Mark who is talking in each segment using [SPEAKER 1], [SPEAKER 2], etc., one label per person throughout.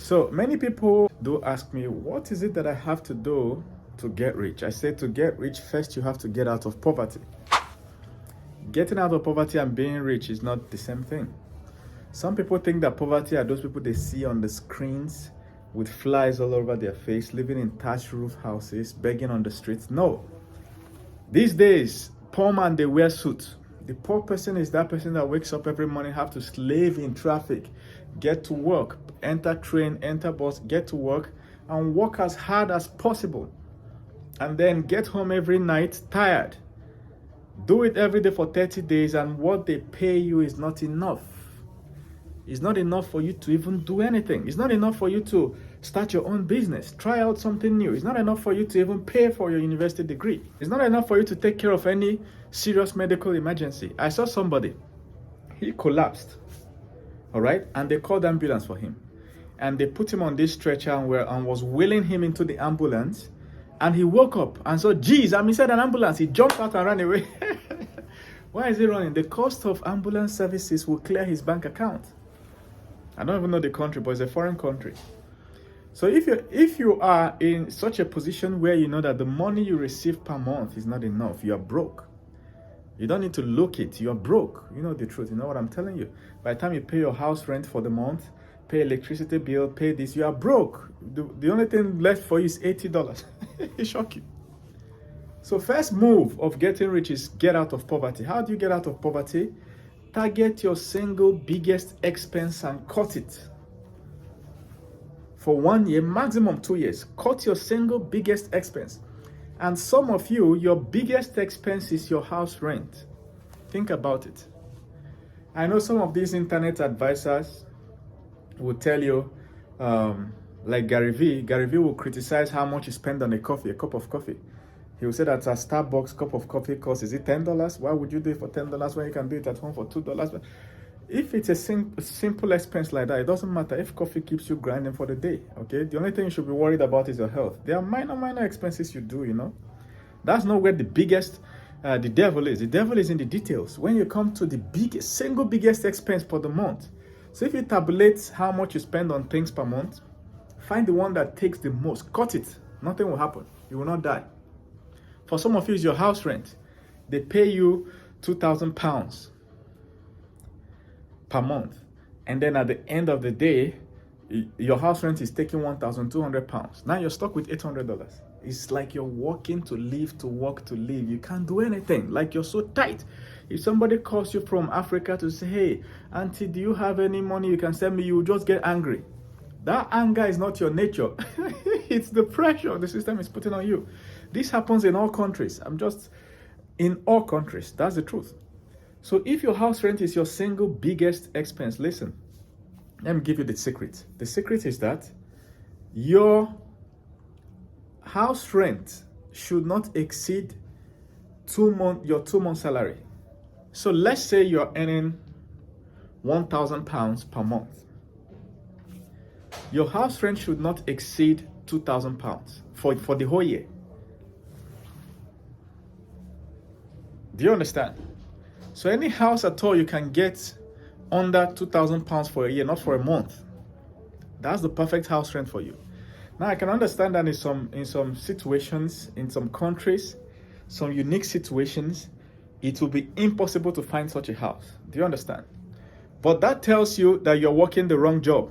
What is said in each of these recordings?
[SPEAKER 1] So many people do ask me, what is it that I have to do to get rich? I say to get rich, first you have to get out of poverty. Getting out of poverty and being rich is not the same thing. Some people think that poverty are those people they see on the screens with flies all over their face, living in thatched roof houses, begging on the streets. No. These days, poor man, they wear suits. The poor person is that person that wakes up every morning, have to slave in traffic, get to work, enter train, enter bus, get to work, and work as hard as possible. And then get home every night tired. Do it every day for 30 days, and what they pay you is not enough. It's not enough for you to even do anything. It's not enough for you to start your own business, try out something new. It's not enough for you to even pay for your university degree. It's not enough for you to take care of any serious medical emergency. I saw somebody, he collapsed, all right? And they called ambulance for him. And they put him on this stretcher and was wheeling him into the ambulance. And he woke up and saw, geez, I'm inside an ambulance. He jumped out and ran away. Why is he running? The cost of ambulance services will clear his bank account. I don't even know the country, but it's a foreign country. So if you are in such a position where you know that the money you receive per month is not enough, you are broke. You don't need to look it. You are broke. You know the truth. You know what I'm telling you. By the time you pay your house rent for the month, pay electricity bill, pay this, you are broke. The only thing left for you is $80. It shock you. So first move of getting rich is get out of poverty. How do you get out of poverty? Target your single biggest expense and cut it. For 1 year, maximum 2 years. Cut your single biggest expense. And some of you, your biggest expense is your house rent. Think about it. I know some of these internet advisors will tell you, like Gary Vee. Gary Vee will criticize how much you spend on a cup of coffee. He will say that a Starbucks cup of coffee costs, is it $10? Why would you do it for $10 when you can do it at home for $2? If it's a simple expense like that, it doesn't matter if coffee keeps you grinding for the day, okay? The only thing you should be worried about is your health. There are minor expenses you do, you know? That's not where the devil is. The devil is in the details. When you come to the single biggest expense for the month. So if you tabulate how much you spend on things per month, find the one that takes the most, cut it. Nothing will happen. You will not die. For some of you, it's your house rent. They pay you £2,000 per month. And then at the end of the day, your house rent is taking £1,200. Now you're stuck with $800. It's like you're working to live, to work to live. You can't do anything. Like you're so tight. If somebody calls you from Africa to say, hey, auntie, do you have any money you can send me? You will just get angry. That anger is not your nature. It's the pressure the system is putting on you. This happens in all countries. In all countries. That's the truth. So if your house rent is your single biggest expense, listen, let me give you the secret. The secret is that your house rent should not exceed your 2 month salary. So let's say you're earning £1,000 per month. Your house rent should not exceed £2,000 for the whole year. Do you understand? So any house at all you can get under £2,000 for a year, not for a month. That's the perfect house rent for you. Now I can understand that in some situations, in some countries, some unique situations, it will be impossible to find such a house. Do you understand? But that tells you that you're working the wrong job.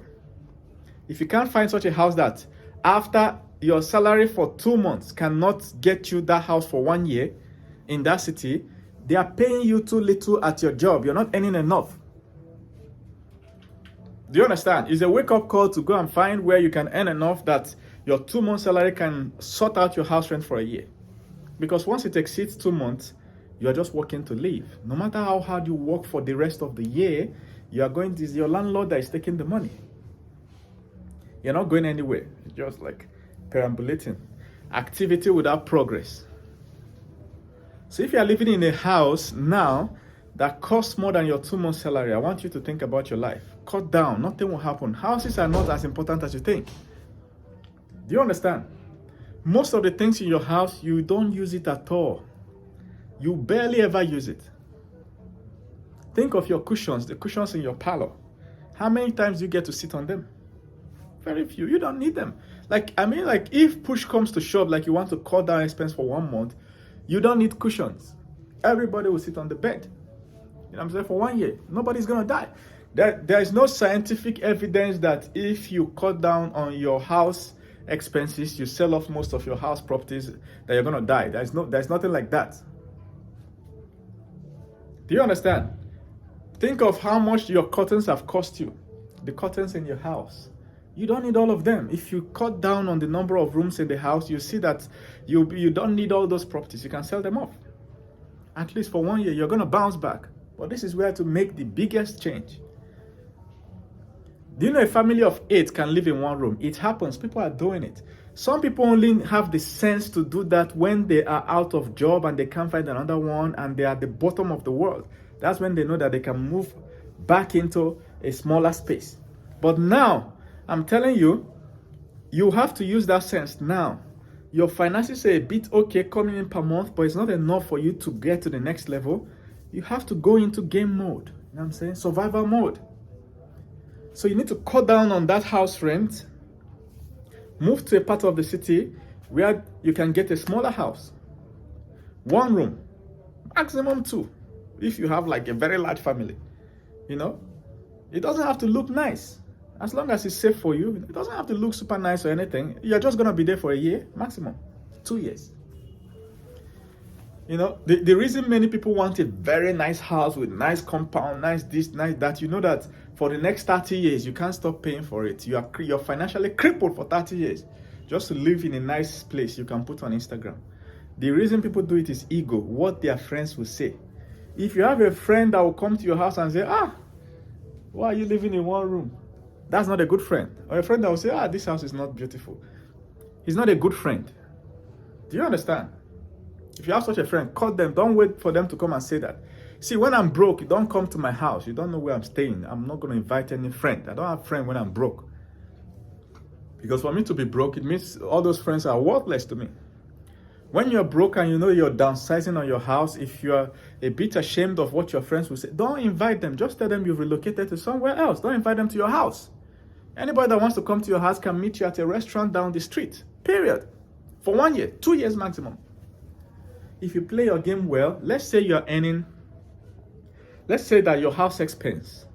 [SPEAKER 1] If you can't find such a house that after your salary for 2 months cannot get you that house for 1 year in that city, they are paying you too little at your job. You're not earning enough. Do you understand? It's a wake-up call to go and find where you can earn enough that your 2 month salary can sort out your house rent for a year. Because once it exceeds 2 months, you're just working to live. No matter how hard you work for the rest of the year, it's your landlord that is taking the money. You're not going anywhere. It's just like perambulating. Activity without progress. So if you are living in a house now that costs more than your 2 month salary, I want you to think about your life. Cut down. Nothing will happen. Houses are not as important as you think. Do you understand? Most of the things in your house, you don't use it at all. You barely ever use it. Think of your cushions, the cushions in your parlor. How many times do you get to sit on them? Very few. You don't need them. Like, I mean, like, if push comes to shove, like you want to cut down expense for 1 month, you don't need cushions. Everybody will sit on the bed. You know what I'm saying? For 1 year, nobody's gonna die. There is no scientific evidence that if you cut down on your house expenses, you sell off most of your house properties, that you're gonna die. There's nothing like that. Do you understand? Think of how much your curtains have cost you. The curtains in your house. You don't need all of them. If you cut down on the number of rooms in the house, you see that you don't need all those properties. You can sell them off. At least for 1 year, you're gonna bounce back. But this is where to make the biggest change. Do you know a family of 8 can live in 1 room? It happens. People are doing it. Some people only have the sense to do that when they are out of job and they can't find another one and they are at the bottom of the world. That's when they know that they can move back into a smaller space. But now, I'm telling you, you have to use that sense now. Your finances are a bit okay coming in per month, but it's not enough for you to get to the next level. You have to go into game mode. You know what I'm saying? Survival mode. So you need to cut down on that house rent, move to a part of the city where you can get a smaller house. 1 room, maximum 2, if you have like a very large family. You know, it doesn't have to look nice. As long as it's safe for you, it doesn't have to look super nice or anything. You're just gonna be there for a year, maximum 2 years. You know, the reason many people want a very nice house with nice compound, nice this, nice that, you know that for the next 30 years, you can't stop paying for it. You're financially crippled for 30 years just to live in a nice place you can put on Instagram. The reason people do it is ego, what their friends will say. If you have a friend that will come to your house and say, why are you living in 1 room? That's not a good friend. Or a friend that will say, this house is not beautiful. He's not a good friend. Do you understand? If you have such a friend, cut them. Don't wait for them to come and say that. See, when I'm broke, you don't come to my house. You don't know where I'm staying. I'm not going to invite any friend. I don't have a friend when I'm broke. Because for me to be broke, it means all those friends are worthless to me. When you're broke and you know you're downsizing on your house, if you're a bit ashamed of what your friends will say, don't invite them. Just tell them you've relocated to somewhere else. Don't invite them to your house. Anybody that wants to come to your house can meet you at a restaurant down the street. Period. For 1 year, 2 years maximum. If you play your game well, let's say you're earning, let's say that your house expense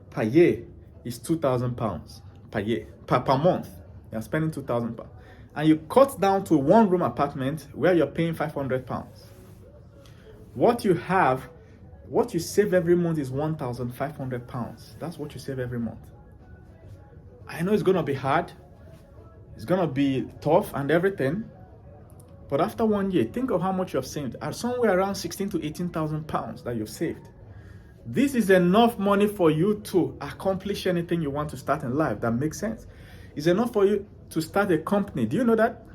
[SPEAKER 1] per year is £2,000 per year, per month. You're spending £2,000. And you cut down to a 1-room apartment where you're paying £500. What you save every month is £1,500. That's what you save every month. I know it's going to be hard. It's going to be tough and everything. But after 1 year, think of how much you have saved. Somewhere around 16 to 18,000 pounds that you've saved. This is enough money for you to accomplish anything you want to start in life. That makes sense. It's enough for you to start a company. Do you know that?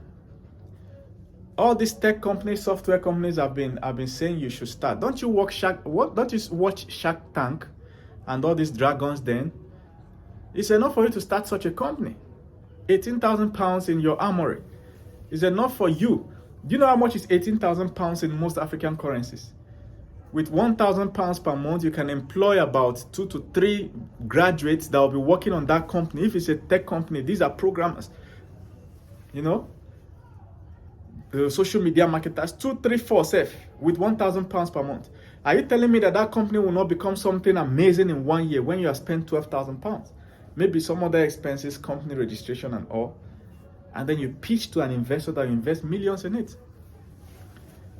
[SPEAKER 1] All these tech companies, software companies have been saying you should start. Don't you watch Shark Tank and all these dragons then? It's enough for you to start such a company. 18,000 pounds in your armory is enough for you. Do you know how much is 18,000 pounds in most African currencies? With 1,000 pounds per month, you can employ about 2 to 3 graduates that will be working on that company. If it's a tech company, these are programmers. You know, the social media marketers, 2, 3, 4 safe with 1,000 pounds per month. Are you telling me that that company will not become something amazing in 1 year when you have spent 12,000 pounds? Maybe some other expenses, company registration and all. And then you pitch to an investor that will invest millions in it.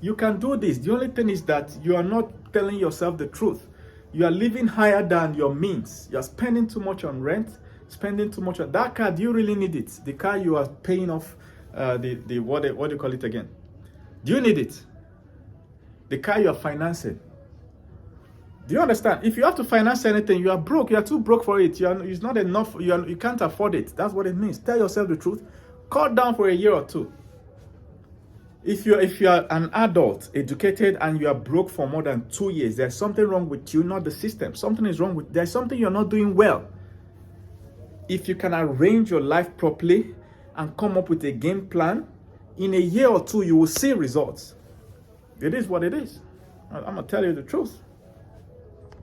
[SPEAKER 1] You can do this. The only thing is that you are not telling yourself the truth. You are living higher than your means. You are spending too much on rent, spending too much on that car. Do you really need it? The car you are paying off, what do you call it again? Do you need it? The car you are financing. Do you understand? If you have to finance anything, you are broke. You are too broke for it. It's not enough. You can't afford it. That's what it means. Tell yourself the truth. Cut down for a year or 2. If you are an adult, educated, and you are broke for more than 2 years, there's something wrong with you, not the system. Something is wrong with. There's something you're not doing well. If you can arrange your life properly and come up with a game plan, in a year or 2, you will see results. It is what it is. I'm gonna tell you the truth.